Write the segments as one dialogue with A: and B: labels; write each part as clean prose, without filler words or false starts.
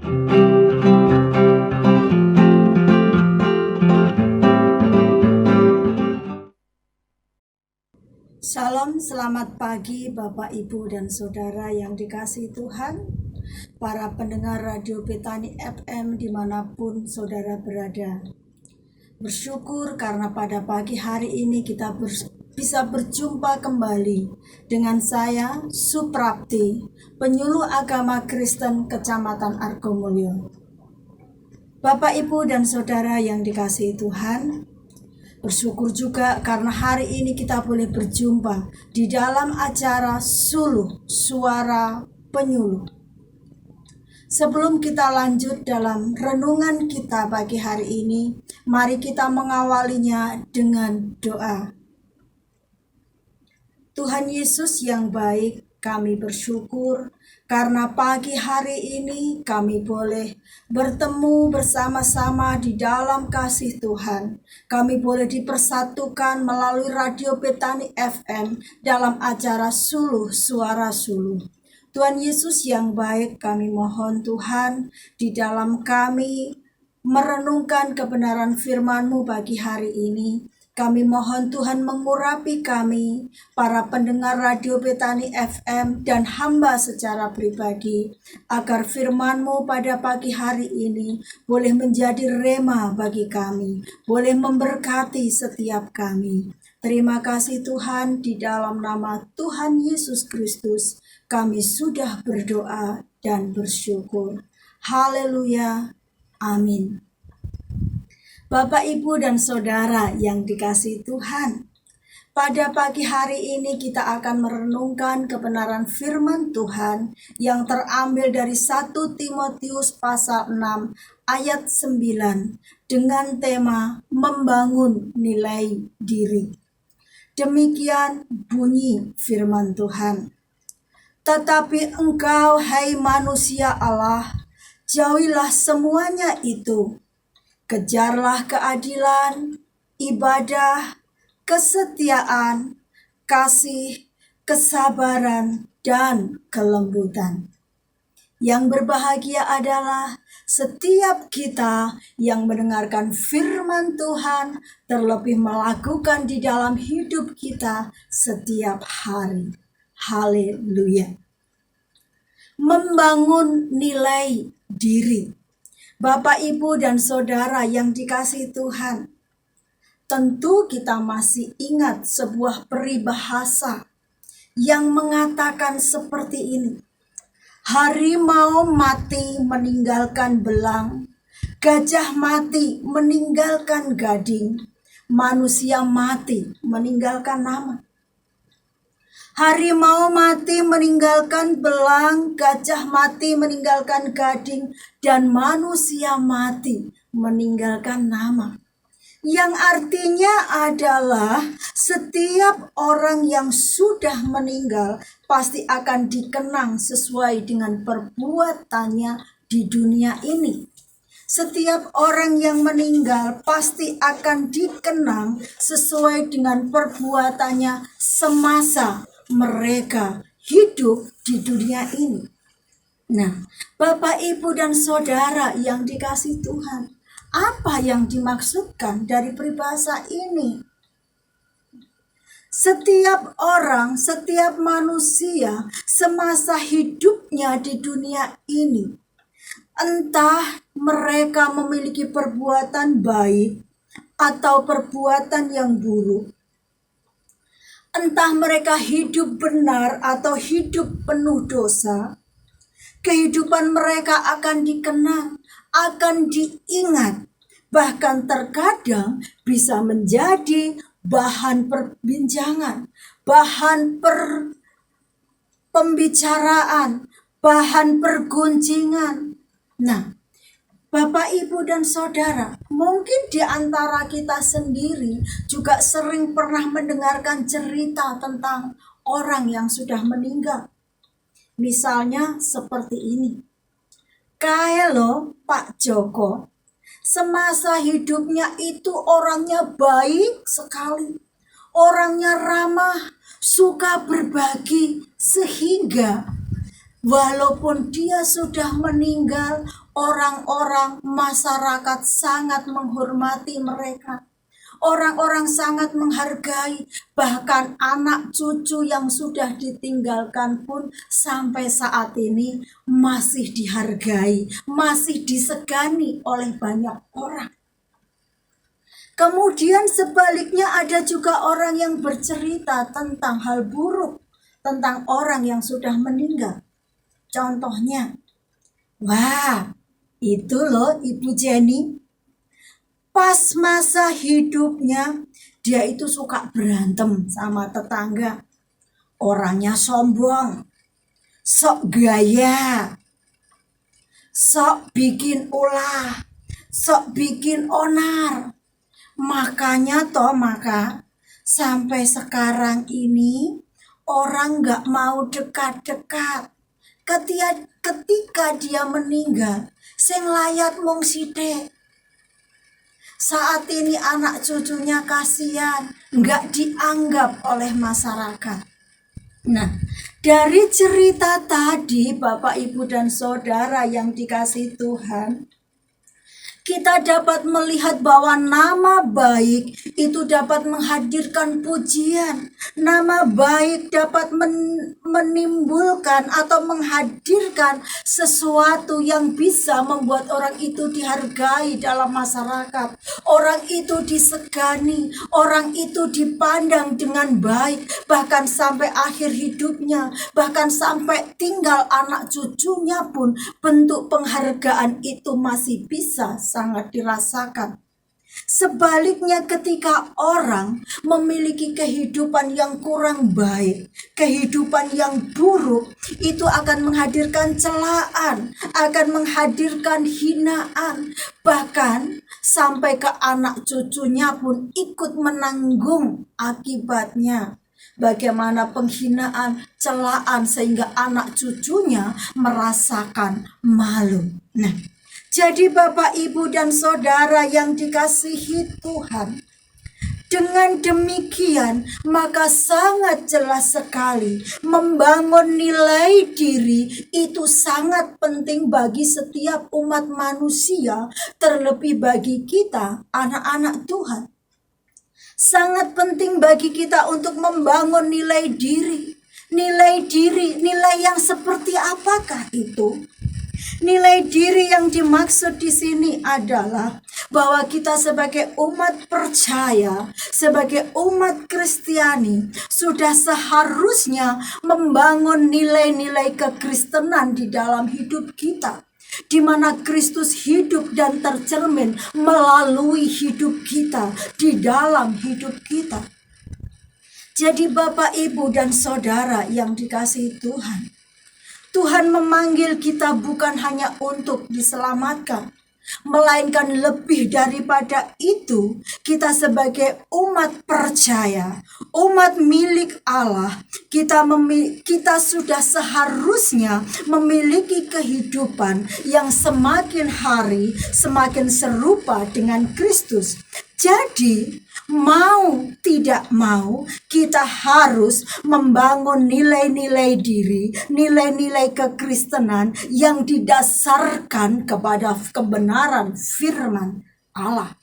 A: Shalom, selamat pagi Bapak, Ibu, dan Saudara yang dikasihi Tuhan, para pendengar Radio Betani FM dimanapun Saudara berada. Bersyukur karena pada pagi hari ini kita bisa berjumpa kembali dengan saya, Suprapti, penyuluh agama Kristen Kecamatan Argomulyo. Bapak, Ibu, dan Saudara yang dikasihi Tuhan, bersyukur juga karena hari ini kita boleh berjumpa di dalam acara Suluh Suara Penyuluh. Sebelum kita lanjut dalam renungan kita pagi hari ini, mari kita mengawalinya dengan doa. Tuhan Yesus yang baik, kami bersyukur karena pagi hari ini kami boleh bertemu bersama-sama di dalam kasih Tuhan. Kami boleh dipersatukan melalui Radio Betani FM dalam acara Suluh Suara Suluh. Tuhan Yesus yang baik, kami mohon Tuhan di dalam kami merenungkan kebenaran firman-Mu pagi hari ini. Kami mohon Tuhan mengurapi kami, para pendengar Radio Betani FM dan hamba secara pribadi, agar firman-Mu pada pagi hari ini boleh menjadi rema bagi kami, boleh memberkati setiap kami. Terima kasih Tuhan, di dalam nama Tuhan Yesus Kristus kami sudah berdoa dan bersyukur. Haleluya, amin. Bapak, Ibu, dan Saudara yang dikasihi Tuhan, pada pagi hari ini kita akan merenungkan kebenaran firman Tuhan yang terambil dari 1 Timotius pasal 6 ayat 9 dengan tema membangun nilai diri. Demikian bunyi firman Tuhan. Tetapi engkau, hai manusia Allah, jauhilah semuanya itu. Kejarlah keadilan, ibadah, kesetiaan, kasih, kesabaran, dan kelembutan. Yang berbahagia adalah setiap kita yang mendengarkan firman Tuhan, terlebih melakukan di dalam hidup kita setiap hari. Haleluya. Membangun nilai diri. Bapak, Ibu, dan Saudara yang dikasihi Tuhan, tentu kita masih ingat sebuah peribahasa yang mengatakan seperti ini. Harimau mati meninggalkan belang, gajah mati meninggalkan gading, manusia mati meninggalkan nama. Harimau mati meninggalkan belang, gajah mati meninggalkan gading, dan manusia mati meninggalkan nama. Yang artinya adalah setiap orang yang sudah meninggal pasti akan dikenang sesuai dengan perbuatannya di dunia ini. Setiap orang yang meninggal pasti akan dikenang sesuai dengan perbuatannya semasa mereka hidup di dunia ini. Nah, Bapak, Ibu, dan Saudara yang dikasihi Tuhan, apa yang dimaksudkan dari peribahasa ini? Setiap orang, setiap manusia semasa hidupnya di dunia ini, entah mereka memiliki perbuatan baik atau perbuatan yang buruk, entah mereka hidup benar atau hidup penuh dosa, kehidupan mereka akan dikenang, akan diingat, bahkan terkadang bisa menjadi bahan perbincangan, bahan pembicaraan, bahan pergunjingan. Nah, Bapak, Ibu, dan Saudara, mungkin di antara kita sendiri juga sering pernah mendengarkan cerita tentang orang yang sudah meninggal. Misalnya seperti ini. Kalau Pak Joko semasa hidupnya itu orangnya baik sekali, orangnya ramah, suka berbagi, sehingga Walaupun dia sudah meninggal, orang-orang masyarakat sangat menghormati mereka. Orang-orang sangat menghargai, bahkan anak cucu yang sudah ditinggalkan pun sampai saat ini masih dihargai, masih disegani oleh banyak orang. Kemudian sebaliknya ada juga orang yang bercerita tentang hal buruk, tentang orang yang sudah meninggal. Contohnya, wah, itu loh Ibu Jenny, pas masa hidupnya dia itu suka berantem sama tetangga. Orangnya sombong, sok gaya, sok bikin ulah, sok bikin onar. Makanya sampai sekarang ini orang gak mau dekat-dekat. Ketika dia meninggal, sing layat mung sithik. Saat ini anak cucunya kasihan, nggak dianggap oleh masyarakat. Nah, dari cerita tadi Bapak, Ibu, dan Saudara yang dikasihi Tuhan, kita dapat melihat bahwa nama baik itu dapat menghadirkan pujian. Nama baik dapat menimbulkan atau menghadirkan sesuatu yang bisa membuat orang itu dihargai dalam masyarakat. Orang itu disegani, orang itu dipandang dengan baik, bahkan sampai akhir hidupnya, bahkan sampai tinggal anak cucunya pun bentuk penghargaan itu masih bisa sangat dirasakan. Sebaliknya ketika orang memiliki kehidupan yang kurang baik, kehidupan yang buruk, itu akan menghadirkan celaan, akan menghadirkan hinaan, bahkan sampai ke anak cucunya pun ikut menanggung akibatnya. Bagaimana penghinaan, celaan sehingga anak cucunya merasakan malu. Nah, jadi Bapak, Ibu, dan Saudara yang dikasihi Tuhan, dengan demikian maka sangat jelas sekali membangun nilai diri itu sangat penting bagi setiap umat manusia, terlebih bagi kita anak-anak Tuhan. Sangat penting bagi kita untuk membangun nilai diri. Nilai diri, nilai yang seperti apakah itu? Nilai diri yang dimaksud di sini adalah bahwa kita sebagai umat percaya, sebagai umat Kristiani, sudah seharusnya membangun nilai-nilai kekristenan di dalam hidup kita, di mana Kristus hidup dan tercermin melalui hidup kita, di dalam hidup kita. Jadi Bapak, Ibu, dan Saudara yang dikasihi Tuhan, Tuhan memanggil kita bukan hanya untuk diselamatkan, melainkan lebih daripada itu, kita sebagai umat percaya, umat milik Allah, kita sudah seharusnya memiliki kehidupan yang semakin hari semakin serupa dengan Kristus. Jadi, mau tidak mau, kita harus membangun nilai-nilai diri, nilai-nilai kekristenan yang didasarkan kepada kebenaran firman Allah.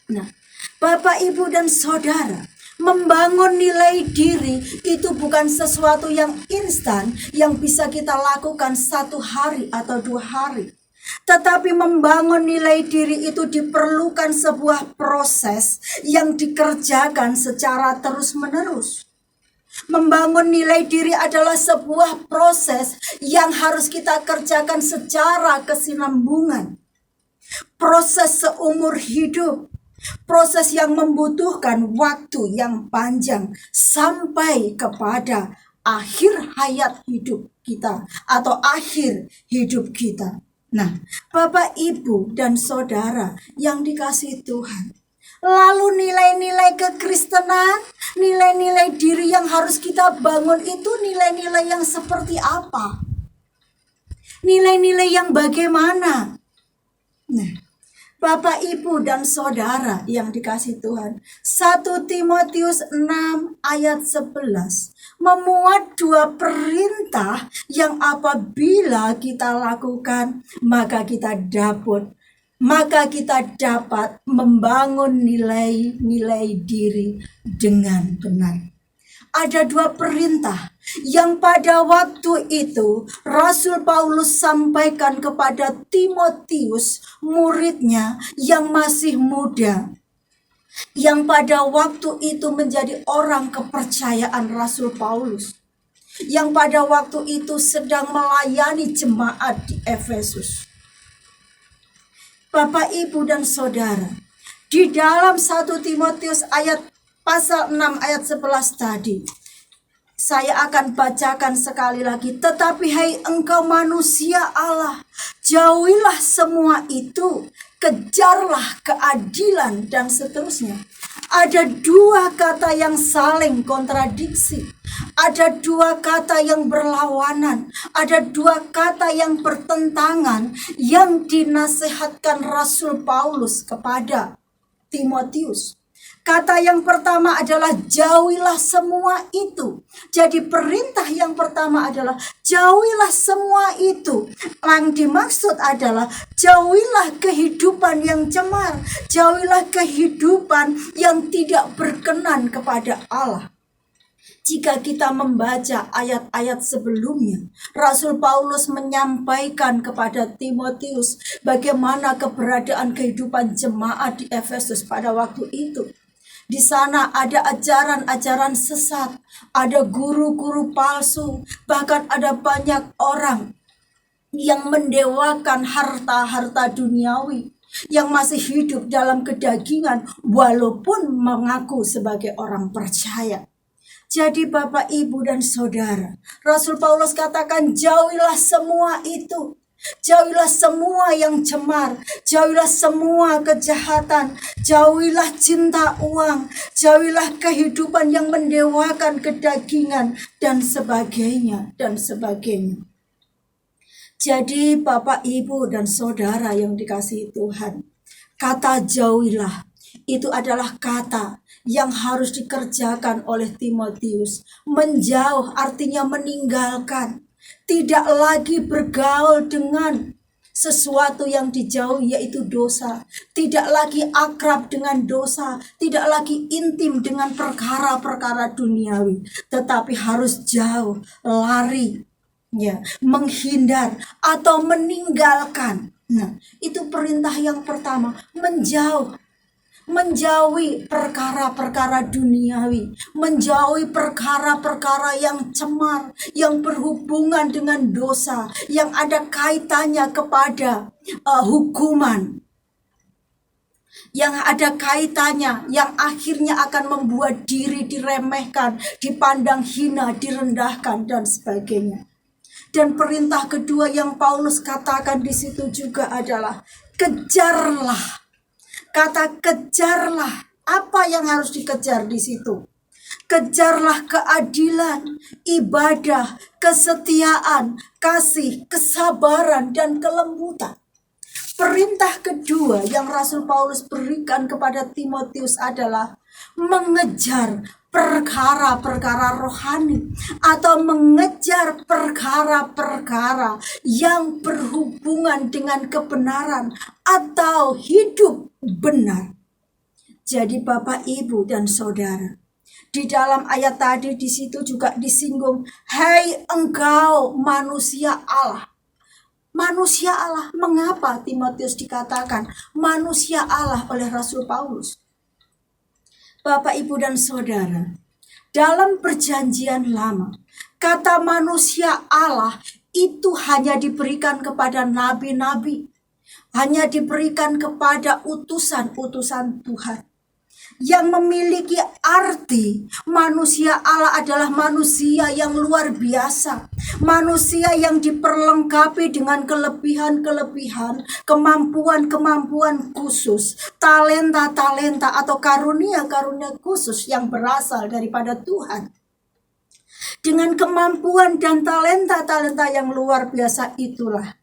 A: Nah, Bapak, Ibu, dan Saudara, membangun nilai diri itu bukan sesuatu yang instan yang bisa kita lakukan 1 hari atau 2 hari. Tetapi membangun nilai diri itu diperlukan sebuah proses yang dikerjakan secara terus-menerus. Membangun nilai diri adalah sebuah proses yang harus kita kerjakan secara kesinambungan. Proses seumur hidup. Proses yang membutuhkan waktu yang panjang sampai kepada akhir hayat hidup kita atau akhir hidup kita. Nah, Bapak, Ibu, dan Saudara yang dikasihi Tuhan, lalu nilai-nilai kekristenan, nilai-nilai diri yang harus kita bangun itu nilai-nilai yang seperti apa? Nilai-nilai yang bagaimana? Nah, Bapak, Ibu, dan Saudara yang dikasihi Tuhan, 1 Timotius 6 ayat 11 memuat dua perintah yang apabila kita lakukan, maka kita dapat membangun nilai-nilai diri dengan benar. Ada dua perintah yang pada waktu itu Rasul Paulus sampaikan kepada Timotius, muridnya yang masih muda, yang pada waktu itu menjadi orang kepercayaan Rasul Paulus, yang pada waktu itu sedang melayani jemaat di Efesus. Bapak, Ibu, dan Saudara, di dalam 1 Timotius pasal 6 ayat 11 tadi, saya akan bacakan sekali lagi. Tetapi hai engkau manusia Allah, jauhilah semua itu, kejarlah keadilan, dan seterusnya. Ada dua kata yang saling kontradiksi. Ada dua kata yang berlawanan. Ada dua kata yang bertentangan yang dinasihatkan Rasul Paulus kepada Timotius. Kata yang pertama adalah jauhilah semua itu. Jadi perintah yang pertama adalah jauhilah semua itu. Yang dimaksud adalah jauhilah kehidupan yang cemar. Jauhilah kehidupan yang tidak berkenan kepada Allah. Jika kita membaca ayat-ayat sebelumnya, Rasul Paulus menyampaikan kepada Timotius bagaimana keberadaan kehidupan jemaat di Efesus pada waktu itu. Di sana ada ajaran-ajaran sesat, ada guru-guru palsu, bahkan ada banyak orang yang mendewakan harta-harta duniawi, yang masih hidup dalam kedagingan walaupun mengaku sebagai orang percaya. Jadi Bapak, Ibu, dan Saudara, Rasul Paulus katakan jauhilah semua itu. Jauhilah semua yang cemar, jauhilah semua kejahatan, jauhilah cinta uang, jauhilah kehidupan yang mendewakan kedagingan, dan sebagainya, dan sebagainya. Jadi Bapak, Ibu, dan Saudara yang dikasihi Tuhan, kata jauhilah itu adalah kata yang harus dikerjakan oleh Timotius. Menjauh artinya meninggalkan. Tidak lagi bergaul dengan sesuatu yang dijauhi, yaitu dosa. Tidak lagi akrab dengan dosa. Tidak lagi intim dengan perkara-perkara duniawi. Tetapi harus jauh, lari, menghindar atau meninggalkan. Nah, itu perintah yang pertama, menjauhi perkara-perkara duniawi, menjauhi perkara-perkara yang cemar, yang berhubungan dengan dosa, yang ada kaitannya kepada hukuman, yang ada kaitannya, yang akhirnya akan membuat diri diremehkan, dipandang hina, direndahkan, dan sebagainya. Dan perintah kedua yang Paulus katakan di situ juga adalah kejarlah. Kata kejarlah, apa yang harus dikejar di situ? Kejarlah keadilan, ibadah, kesetiaan, kasih, kesabaran, dan kelembutan. Perintah kedua yang Rasul Paulus berikan kepada Timotius adalah mengejar perkara-perkara rohani atau mengejar perkara-perkara yang berhubungan dengan kebenaran atau hidup benar. Jadi Bapak, Ibu, dan Saudara, di dalam ayat tadi di situ juga disinggung, hai engkau manusia Allah. Manusia Allah, mengapa Timotius dikatakan manusia Allah oleh Rasul Paulus? Bapak, Ibu, dan Saudara, dalam perjanjian lama, kata manusia Allah itu hanya diberikan kepada nabi-nabi, hanya diberikan kepada utusan-utusan Tuhan. Yang memiliki arti manusia Allah adalah manusia yang luar biasa, manusia yang diperlengkapi dengan kelebihan-kelebihan, kemampuan-kemampuan khusus, talenta-talenta atau karunia-karunia khusus yang berasal daripada Tuhan. Dengan kemampuan dan talenta-talenta yang luar biasa itulah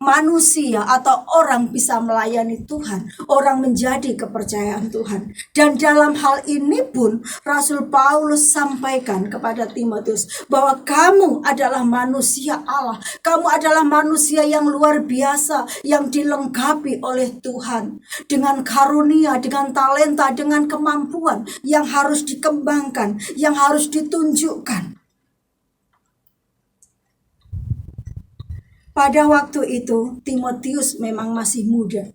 A: manusia atau orang bisa melayani Tuhan, orang menjadi kepercayaan Tuhan. Dan dalam hal ini pun Rasul Paulus sampaikan kepada Timotius bahwa kamu adalah manusia Allah, kamu adalah manusia yang luar biasa, yang dilengkapi oleh Tuhan dengan karunia, dengan talenta, dengan kemampuan yang harus dikembangkan, yang harus ditunjukkan. Pada waktu itu, Timotius memang masih muda.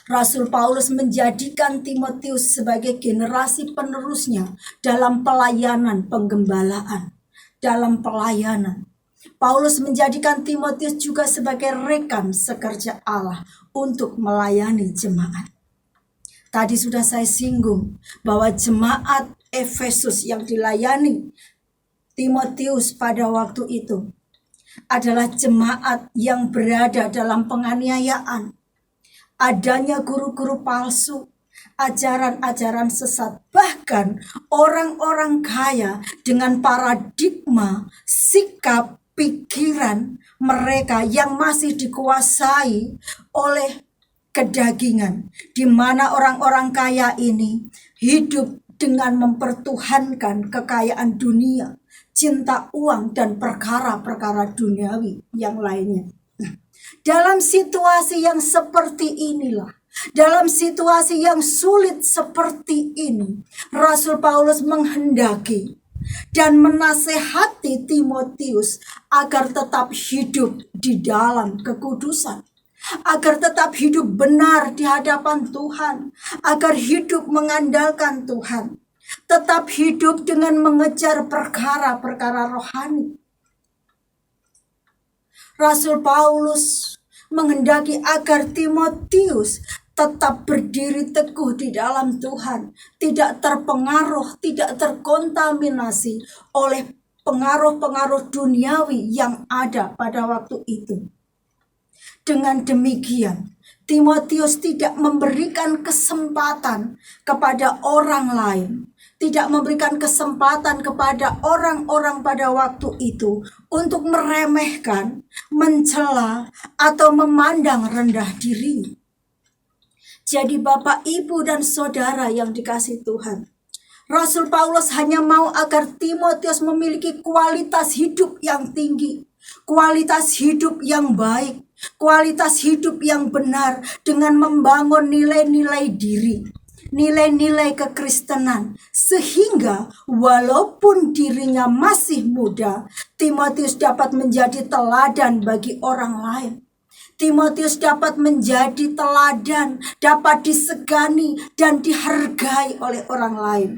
A: Rasul Paulus menjadikan Timotius sebagai generasi penerusnya dalam pelayanan penggembalaan, dalam pelayanan. Paulus menjadikan Timotius juga sebagai rekan sekerja Allah untuk melayani jemaat. Tadi sudah saya singgung bahwa jemaat Efesus yang dilayani Timotius pada waktu itu adalah jemaat yang berada dalam penganiayaan. Adanya guru-guru palsu, ajaran-ajaran sesat, bahkan orang-orang kaya dengan paradigma, sikap, pikiran mereka yang masih dikuasai oleh kedagingan, di mana orang-orang kaya ini hidup dengan mempertuhankan kekayaan dunia, cinta uang, dan perkara-perkara duniawi yang lainnya. Nah, dalam situasi yang seperti inilah, dalam situasi yang sulit seperti ini, Rasul Paulus menghendaki dan menasehati Timotius agar tetap hidup di dalam kekudusan, agar tetap hidup benar di hadapan Tuhan, agar hidup mengandalkan Tuhan, tetap hidup dengan mengejar perkara-perkara rohani. Rasul Paulus menghendaki agar Timotius tetap berdiri teguh di dalam Tuhan, tidak terpengaruh, tidak terkontaminasi oleh pengaruh-pengaruh duniawi yang ada pada waktu itu. Dengan demikian, Timotius tidak memberikan kesempatan kepada orang lain, tidak memberikan kesempatan kepada orang-orang pada waktu itu untuk meremehkan, mencela, atau memandang rendah dirinya. Jadi Bapak, Ibu, dan Saudara yang dikasihi Tuhan, Rasul Paulus hanya mau agar Timotius memiliki kualitas hidup yang tinggi, kualitas hidup yang baik, kualitas hidup yang benar dengan membangun nilai-nilai diri, nilai-nilai kekristenan, sehingga walaupun dirinya masih muda, Timotius dapat menjadi teladan bagi orang lain. Timotius dapat menjadi teladan, dapat disegani dan dihargai oleh orang lain.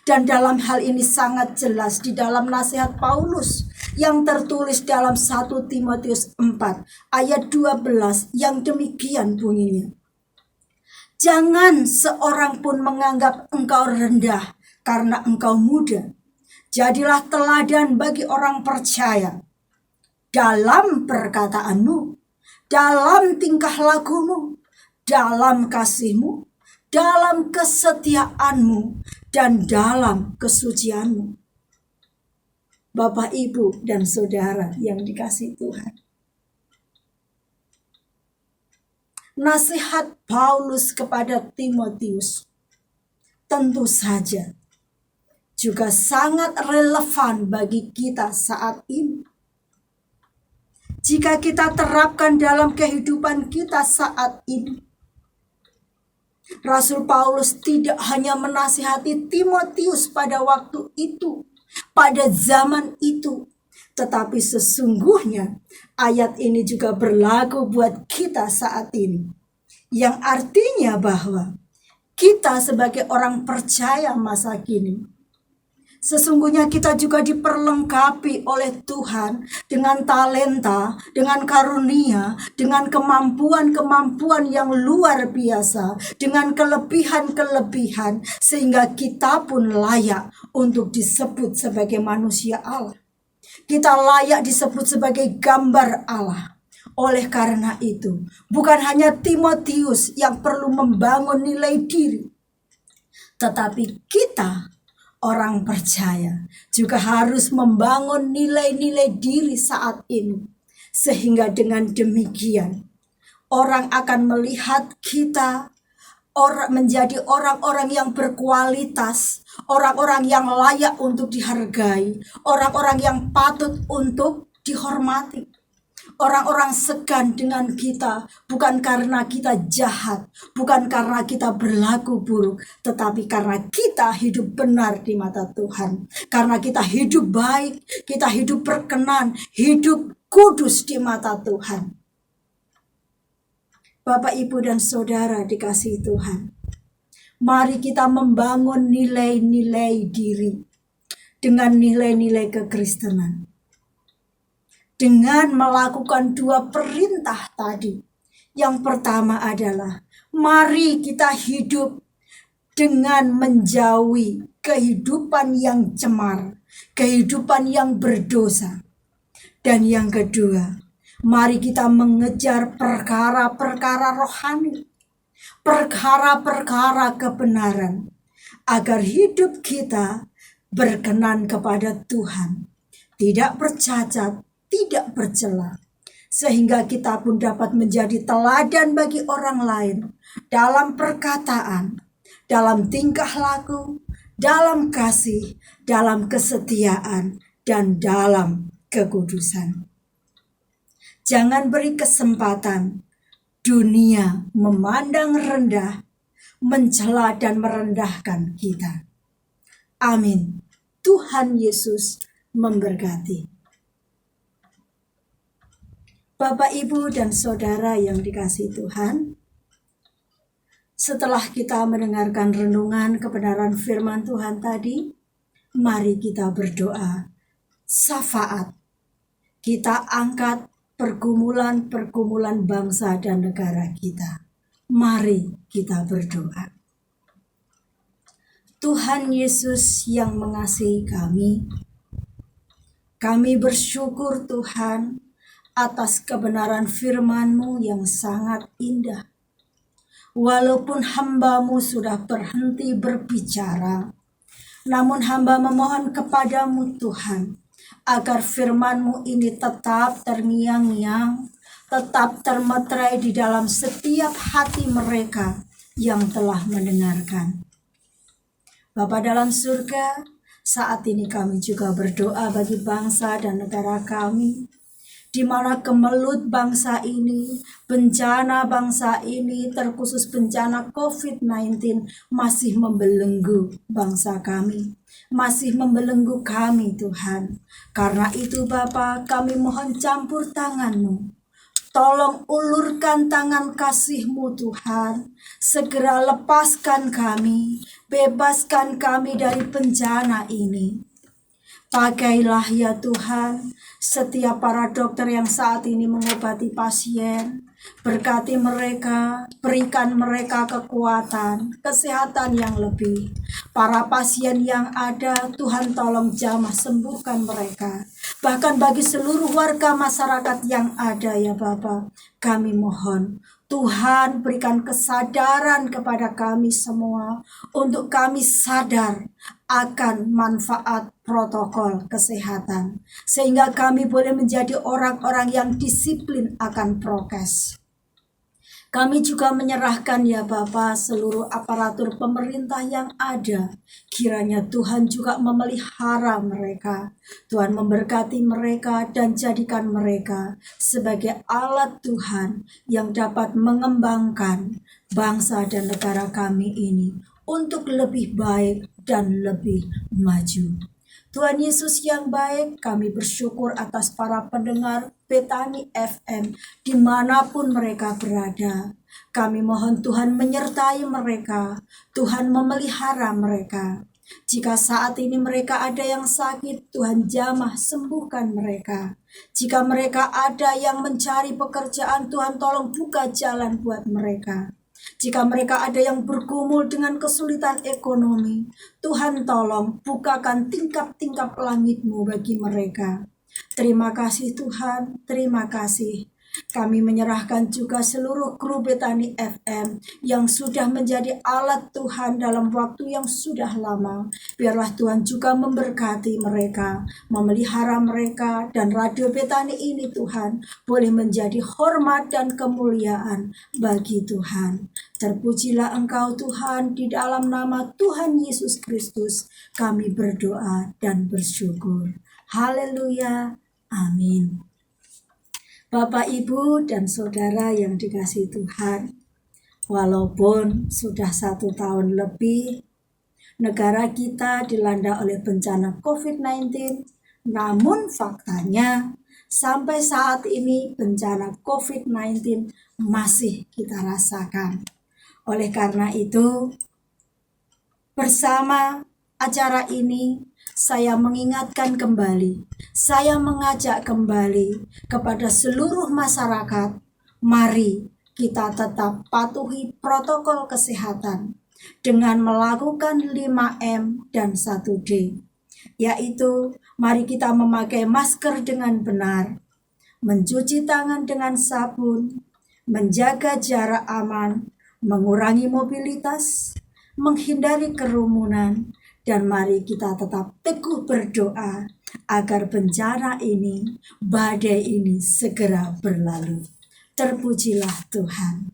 A: Dan dalam hal ini sangat jelas di dalam nasihat Paulus yang tertulis dalam 1 Timotius 4 ayat 12 yang demikian bunyinya. Jangan seorang pun menganggap engkau rendah karena engkau muda. Jadilah teladan bagi orang percaya dalam perkataanmu, dalam tingkah lakumu, dalam kasihmu, dalam kesetiaanmu, dan dalam kesucianmu. Bapak, Ibu, dan Saudara yang dikasihi Tuhan, nasihat Paulus kepada Timotius tentu saja juga sangat relevan bagi kita saat ini. Jika kita terapkan dalam kehidupan kita saat ini, Rasul Paulus tidak hanya menasihati Timotius pada waktu itu, pada zaman itu, tetapi sesungguhnya ayat ini juga berlaku buat kita saat ini. Yang artinya bahwa kita sebagai orang percaya masa kini, sesungguhnya kita juga diperlengkapi oleh Tuhan dengan talenta, dengan karunia, dengan kemampuan-kemampuan yang luar biasa, dengan kelebihan-kelebihan, sehingga kita pun layak untuk disebut sebagai manusia Allah. Kita layak disebut sebagai gambar Allah. Oleh karena itu, bukan hanya Timotius yang perlu membangun nilai diri, tetapi kita orang percaya juga harus membangun nilai-nilai diri saat ini, Sehingga dengan demikian orang akan melihat kita menjadi orang-orang yang berkualitas, orang-orang yang layak untuk dihargai, orang-orang yang patut untuk dihormati. Orang-orang segan dengan kita bukan karena kita jahat, bukan karena kita berlaku buruk, tetapi karena kita hidup benar di mata Tuhan. Karena kita hidup baik, kita hidup berkenan, hidup kudus di mata Tuhan. Bapak, Ibu, dan Saudara dikasihi Tuhan, mari kita membangun nilai-nilai diri dengan nilai-nilai kekristenan. Dengan melakukan 2 perintah tadi. Yang pertama adalah, mari kita hidup dengan menjauhi kehidupan yang cemar, kehidupan yang berdosa. Dan yang kedua, mari kita mengejar perkara-perkara rohani, perkara-perkara kebenaran, agar hidup kita berkenan kepada Tuhan, tidak bercacat, tidak bercela, sehingga kita pun dapat menjadi teladan bagi orang lain dalam perkataan, dalam tingkah laku, dalam kasih, dalam kesetiaan, dan dalam kekudusan. Jangan beri kesempatan dunia memandang rendah, mencela dan merendahkan kita. Amin. Tuhan Yesus memberkati. Bapak, Ibu, dan Saudara yang dikasihi Tuhan, setelah kita mendengarkan renungan kebenaran firman Tuhan tadi, mari kita berdoa syafaat. Kita angkat pergumulan-pergumulan bangsa dan negara kita. Mari kita berdoa. Tuhan Yesus yang mengasihi kami bersyukur Tuhan atas kebenaran firman-Mu yang sangat indah. Walaupun hamba-Mu sudah berhenti berbicara, namun hamba memohon kepadamu Tuhan, agar firman-Mu ini tetap terngiang-ngiang, tetap termeterai di dalam setiap hati mereka yang telah mendengarkan. Bapa dalam surga, saat ini kami juga berdoa bagi bangsa dan negara kami, di mana kemelut bangsa ini, bencana bangsa ini, terkhusus bencana COVID-19 masih membelenggu bangsa kami, masih membelenggu kami Tuhan. Karena itu Bapa, kami mohon campur tangan-Mu. Tolong ulurkan tangan kasih-Mu Tuhan, segera lepaskan kami, bebaskan kami dari bencana ini. Pakailah ya Tuhan setiap para dokter yang saat ini mengobati pasien. Berkati mereka, berikan mereka kekuatan, kesehatan yang lebih. Para pasien yang ada, Tuhan tolong jamah sembuhkan mereka. Bahkan bagi seluruh warga masyarakat yang ada ya Bapa, kami mohon Tuhan berikan kesadaran kepada kami semua untuk kami sadar akan manfaat protokol kesehatan, sehingga kami boleh menjadi orang-orang yang disiplin akan prokes. Kami juga menyerahkan ya Bapa seluruh aparatur pemerintah yang ada. Kiranya Tuhan juga memelihara mereka. Tuhan memberkati mereka dan jadikan mereka sebagai alat Tuhan yang dapat mengembangkan bangsa dan negara kami ini untuk lebih baik dan lebih maju. Tuhan Yesus yang baik, kami bersyukur atas para pendengar Betani FM dimanapun mereka berada. Kami mohon Tuhan menyertai mereka, Tuhan memelihara mereka. Jika saat ini mereka ada yang sakit, Tuhan jamah sembuhkan mereka. Jika mereka ada yang mencari pekerjaan, Tuhan tolong buka jalan buat mereka. Jika mereka ada yang bergumul dengan kesulitan ekonomi, Tuhan tolong bukakan tingkap-tingkap langit-Mu bagi mereka. Terima kasih Tuhan, terima kasih. Kami menyerahkan juga seluruh kru Betani FM yang sudah menjadi alat Tuhan dalam waktu yang sudah lama. Biarlah Tuhan juga memberkati mereka, memelihara mereka, dan Radio Betani ini Tuhan boleh menjadi hormat dan kemuliaan bagi Tuhan. Terpujilah Engkau Tuhan, di dalam nama Tuhan Yesus Kristus kami berdoa dan bersyukur. Haleluya. Amin. Bapak, Ibu, dan Saudara yang dikasihi Tuhan, walaupun sudah 1 tahun lebih, negara kita dilanda oleh bencana COVID-19, namun faktanya sampai saat ini bencana COVID-19 masih kita rasakan. Oleh karena itu, bersama acara ini, saya mengingatkan kembali, saya mengajak kembali kepada seluruh masyarakat, mari kita tetap patuhi protokol kesehatan dengan melakukan 5M dan 1D, yaitu mari kita memakai masker dengan benar, mencuci tangan dengan sabun, menjaga jarak aman, mengurangi mobilitas, menghindari kerumunan, dan mari kita tetap teguh berdoa agar bencana ini, badai ini segera berlalu. Terpujilah Tuhan.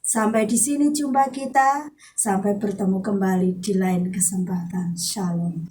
A: Sampai di sini jumpa kita, sampai bertemu kembali di lain kesempatan. Shalom.